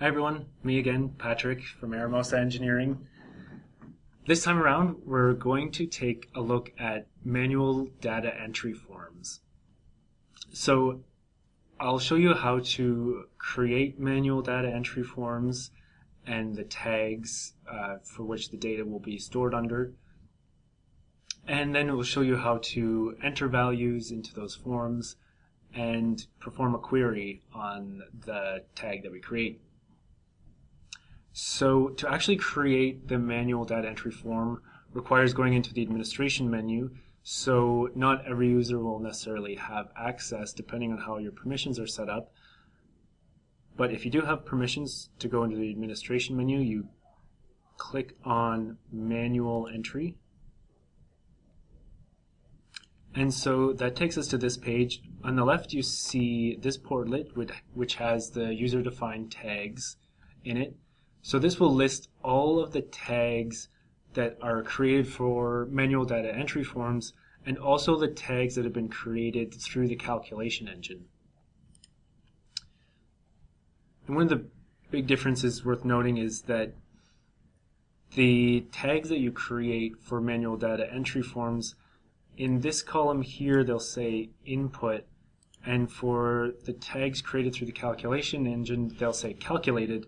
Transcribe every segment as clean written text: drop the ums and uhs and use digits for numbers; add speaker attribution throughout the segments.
Speaker 1: Hi everyone, me again, Patrick from Eramosa Engineering. This time around, we're going to take a look at manual data entry forms. So I'll show you how to create manual data entry forms and the tags for which the data will be stored under. And then it will show you how to enter values into those forms and perform a query on the tag that we create. So to actually create the manual data entry form requires going into the administration menu. So not every user will necessarily have access depending on how your permissions are set up. But if you do have permissions to go into the administration menu, you click on manual entry. And so that takes us to this page. On the left you see this portlet which has the user-defined tags in it. So this will list all of the tags that are created for manual data entry forms and also the tags that have been created through the calculation engine. And one of the big differences worth noting is that the tags that you create for manual data entry forms, in this column here they'll say input, and for the tags created through the calculation engine they'll say calculated.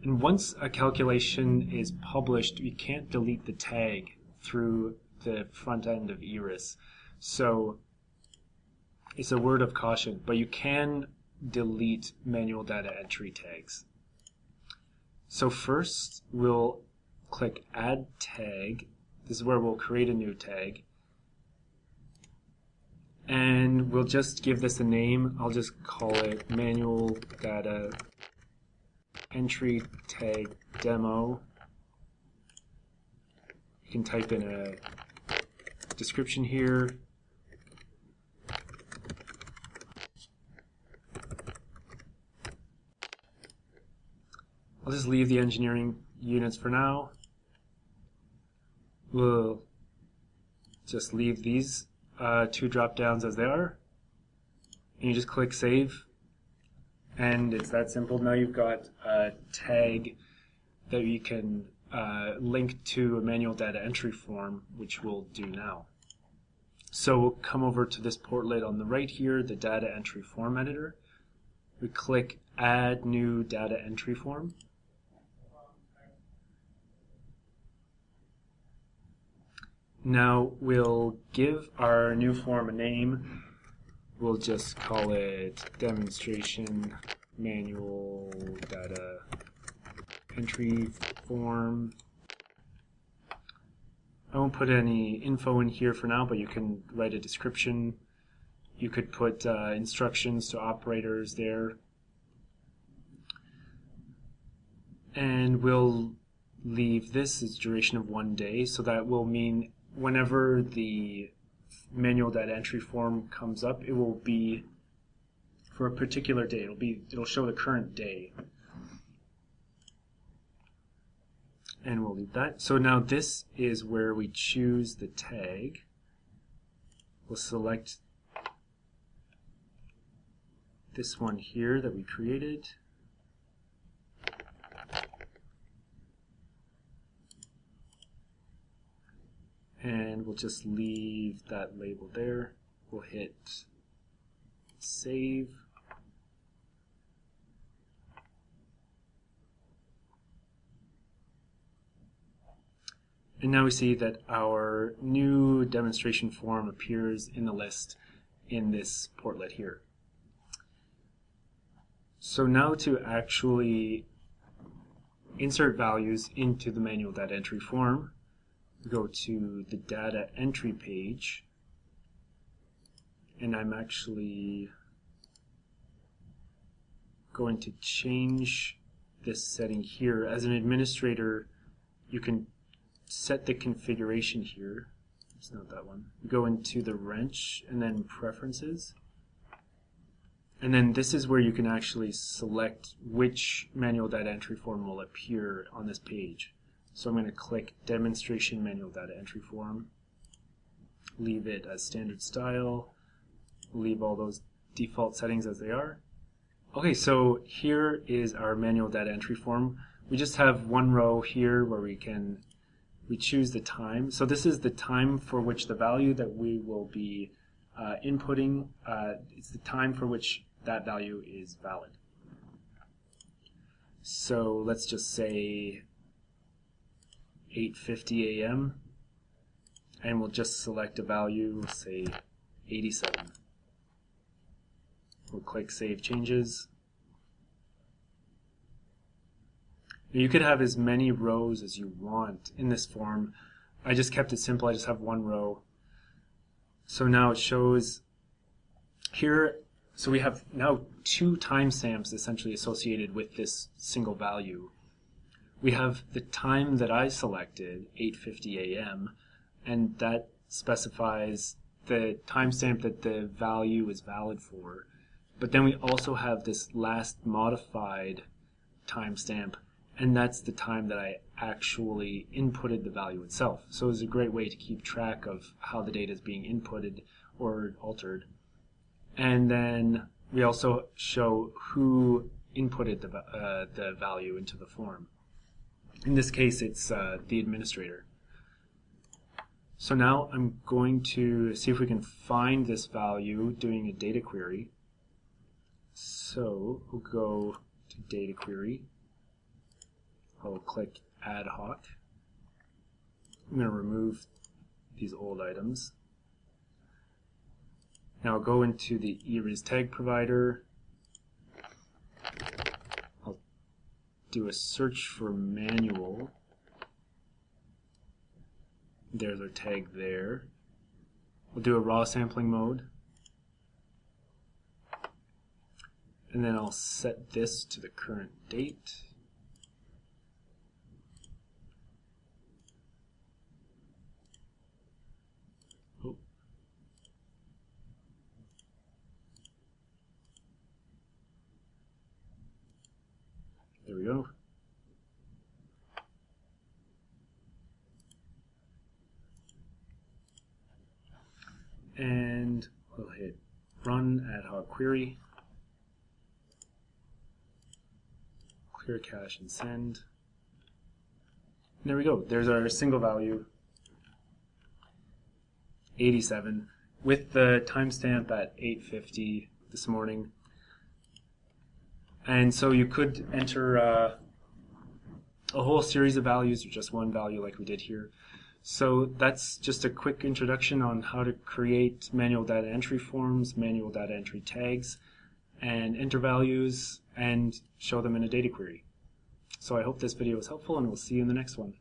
Speaker 1: And once a calculation is published, you can't delete the tag through the front end of e.RIS. So it's a word of caution, but you can delete manual data entry tags. So first we'll click Add Tag. This is where we'll create a new tag. And we'll just give this a name. I'll just call it manual data entry tag demo. You can type in a description here. I'll just leave the engineering units for now. We'll just leave these two drop downs as they are. And you just click save. And it's that simple. Now you've got a tag that you can link to a manual data entry form, which we'll do now. So we'll come over to this portlet on the right here, the data entry form editor. We click Add New Data Entry Form. Now we'll give our new form a name. We'll just call it demonstration manual data entry form. I won't put any info in here for now, but you can write a description. You could put instructions to operators there. And we'll leave this as duration of 1 day, so that will mean whenever the manual data entry form comes up, it will be for a particular day. It'll show the current day. And we'll leave that. So now this is where we choose the tag. We'll select this one here that we created. And we'll just leave that label there. We'll hit save. And now we see that our new demonstration form appears in the list in this portlet here. So now to actually insert values into the manual data entry form, go to the data entry page, and I'm actually going to change this setting here. As an administrator, you can set the configuration here. It's not that one. Go into the wrench and then preferences. And then this is where you can actually select which manual data entry form will appear on this page. So I'm going to click Demonstration Manual Data Entry Form, leave it as standard style, leave all those default settings as they are. Okay, so here is our manual data entry form. We just have one row here where we choose the time. So this is the time for which the value that we will be inputting, it's the time for which that value is valid. So let's just say 8:50 a.m. and we'll just select a value, say 87. We'll click Save Changes. Now you could have as many rows as you want in this form. I just kept it simple. I just have one row. So now it shows here, so we have now two timestamps essentially associated with this single value. We have the time that I selected, 8:50 a.m., and that specifies the timestamp that the value is valid for. But then we also have this last modified timestamp, and that's the time that I actually inputted the value itself. So it's a great way to keep track of how the data is being inputted or altered. And then we also show who inputted the value into the form. In this case, it's the administrator. So now I'm going to see if we can find this value doing a data query. So we'll go to data query. I'll click ad hoc. I'm going to remove these old items. Now I'll go into the e.RIS tag provider. I'll do a search for manual. There's our tag there. We'll do a raw sampling mode. And then I'll set this to the current date. Oh. There we go. And we'll hit run ad hoc query. Clear cache and send. And there we go. There's our single value, 87, with the timestamp at 8:50 this morning. And so you could enter a whole series of values or just one value like we did here. So that's just a quick introduction on how to create manual data entry forms, manual data entry tags, and enter values and show them in a data query. So I hope this video was helpful, and we'll see you in the next one.